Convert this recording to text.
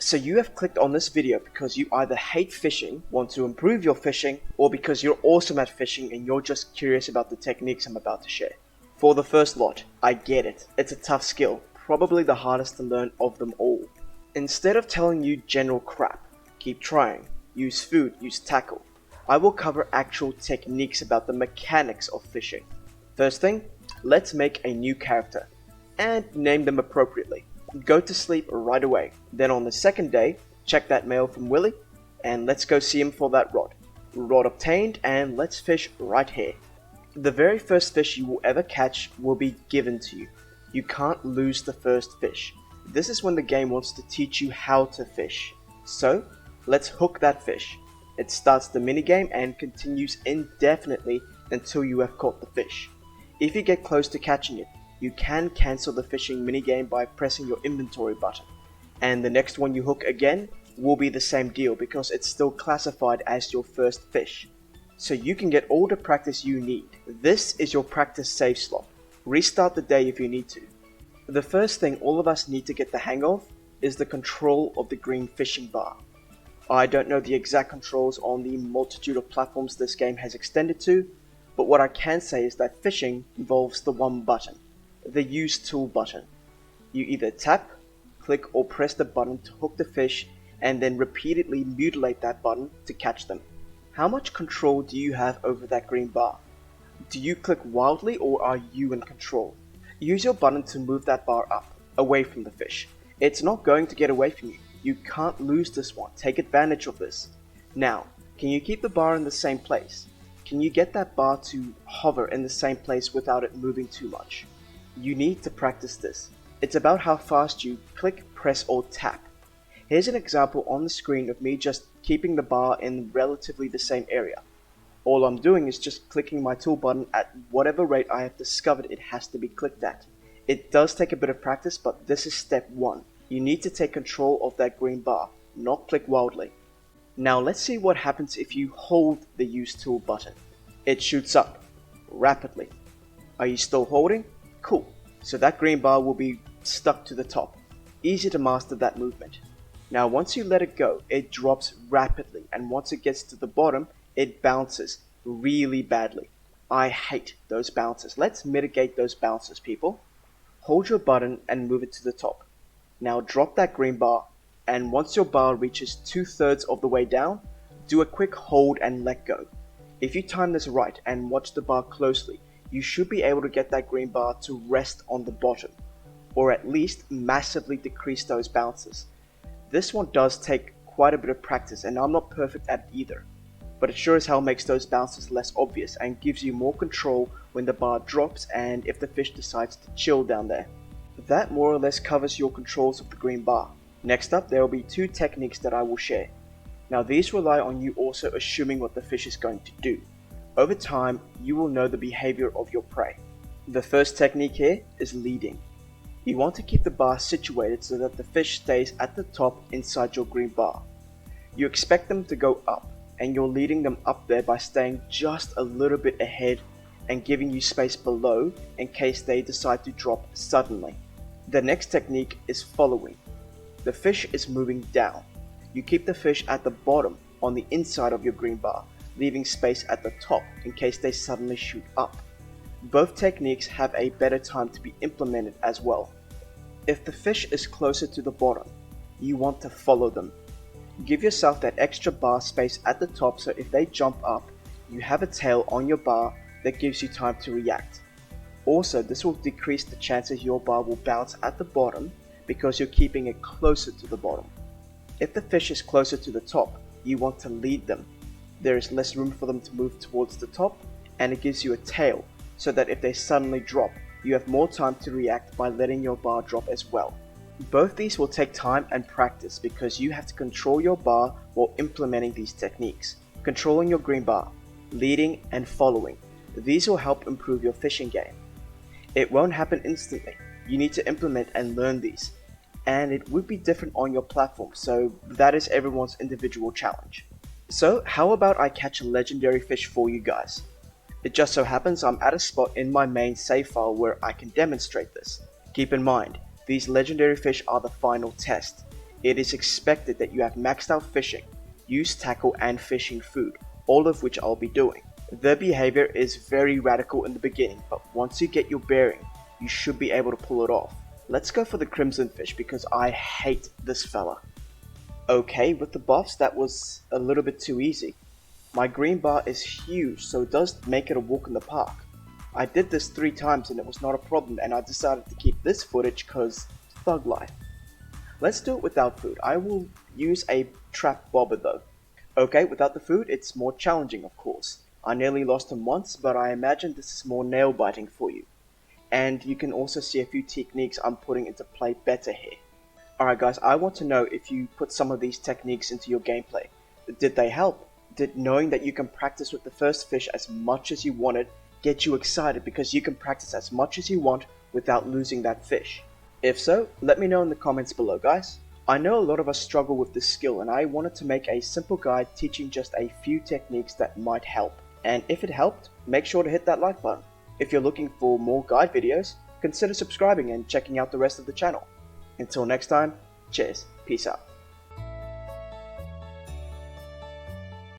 So you have clicked on this video because you either hate fishing, want to improve your fishing, or because you're awesome at fishing and you're just curious about the techniques I'm about to share. For the first lot, I get it. It's a tough skill, probably the hardest to learn of them all. Instead of telling you general crap, keep trying, use food, use tackle, I will cover actual techniques about the mechanics of fishing. First thing, let's make a new character, and name them appropriately. Go to sleep right away. Then on the second day, check that mail from Willie, and let's go see him for that rod. Rod obtained, and let's fish right here. The very first fish you will ever catch will be given to you. You can't lose the first fish. This is when the game wants to teach you how to fish. So, let's hook that fish. It starts the minigame and continues indefinitely until you have caught the fish. If you get close to catching it, you can cancel the fishing minigame by pressing your inventory button. And the next one you hook again will be the same deal because it's still classified as your first fish. So you can get all the practice you need. This is your practice save slot. Restart the day if you need to. The first thing all of us need to get the hang of is the control of the green fishing bar. I don't know the exact controls on the multitude of platforms this game has extended to, but what I can say is that fishing involves the one button, the use tool button. You either tap, click or press the button to hook the fish and then repeatedly mutilate that button to catch them. How much control do you have over that green bar? Do you click wildly or are you in control? Use your button to move that bar up, away from the fish. It's not going to get away from you. You can't lose this one. Take advantage of this. Now, can you keep the bar in the same place? Can you get that bar to hover in the same place without it moving too much? You need to practice this. It's about how fast you click, press or tap. Here's an example on the screen of me just keeping the bar in relatively the same area. All I'm doing is just clicking my tool button at whatever rate I have discovered it has to be clicked at. It does take a bit of practice, but this is step 1. You need to take control of that green bar, not click wildly. Now let's see what happens if you hold the use tool button. It shoots up rapidly. Are you still holding? Cool. So that green bar will be stuck to the top. Easy to master that movement. Now once you let it go, it drops rapidly, and once it gets to the bottom, it bounces really badly. I hate those bounces. Let's mitigate those bounces, people. Hold your button and move it to the top. Now drop that green bar, and once your bar reaches 2/3 of the way down, do a quick hold and let go. If you time this right and watch the bar closely, you should be able to get that green bar to rest on the bottom, or at least massively decrease those bounces. This one does take quite a bit of practice, and I'm not perfect at it either, but it sure as hell makes those bounces less obvious and gives you more control when the bar drops and if the fish decides to chill down there. That more or less covers your controls of the green bar. Next up, there will be 2 techniques that I will share. Now these rely on you also assuming what the fish is going to do. Over time, you will know the behavior of your prey. The first technique here is leading. You want to keep the bar situated so that the fish stays at the top inside your green bar. You expect them to go up, and you're leading them up there by staying just a little bit ahead and giving you space below in case they decide to drop suddenly. The next technique is following. The fish is moving down. You keep the fish at the bottom on the inside of your green bar, leaving space at the top in case they suddenly shoot up. Both techniques have a better time to be implemented as well. If the fish is closer to the bottom, you want to follow them. Give yourself that extra bar space at the top so if they jump up, you have a tail on your bar that gives you time to react. Also, this will decrease the chances your bar will bounce at the bottom because you're keeping it closer to the bottom. If the fish is closer to the top, you want to lead them. There is less room for them to move towards the top, and it gives you a tail so that if they suddenly drop, you have more time to react by letting your bar drop as well. Both these will take time and practice because you have to control your bar while implementing these techniques. Controlling your green bar, leading and following. These will help improve your fishing game. It won't happen instantly. You need to implement and learn these. And it would be different on your platform, so that is everyone's individual challenge. So how about I catch a legendary fish for you guys? It just so happens I'm at a spot in my main save file where I can demonstrate this. Keep in mind, these legendary fish are the final test. It is expected that you have maxed out fishing, use tackle and fishing food, all of which I'll be doing. The behavior is very radical in the beginning, but once you get your bearing, you should be able to pull it off. Let's go for the crimson fish because I hate this fella. Okay, with the buffs that was a little bit too easy. My green bar is huge, so it does make it a walk in the park. I did this 3 times and it was not a problem, and I decided to keep this footage cause thug life. Let's do it without food. I will use a trap bobber though. Okay, without the food it's more challenging of course. I nearly lost him once, but I imagine this is more nail biting for you. And you can also see a few techniques I'm putting into play better here. Alright guys, I want to know if you put some of these techniques into your gameplay. Did they help? Did knowing that you can practice with the first fish as much as you wanted get you excited because you can practice as much as you want without losing that fish? If so, let me know in the comments below guys. I know a lot of us struggle with this skill and I wanted to make a simple guide teaching just a few techniques that might help. And if it helped, make sure to hit that like button. If you're looking for more guide videos, consider subscribing and checking out the rest of the channel. Until next time, cheers, peace out.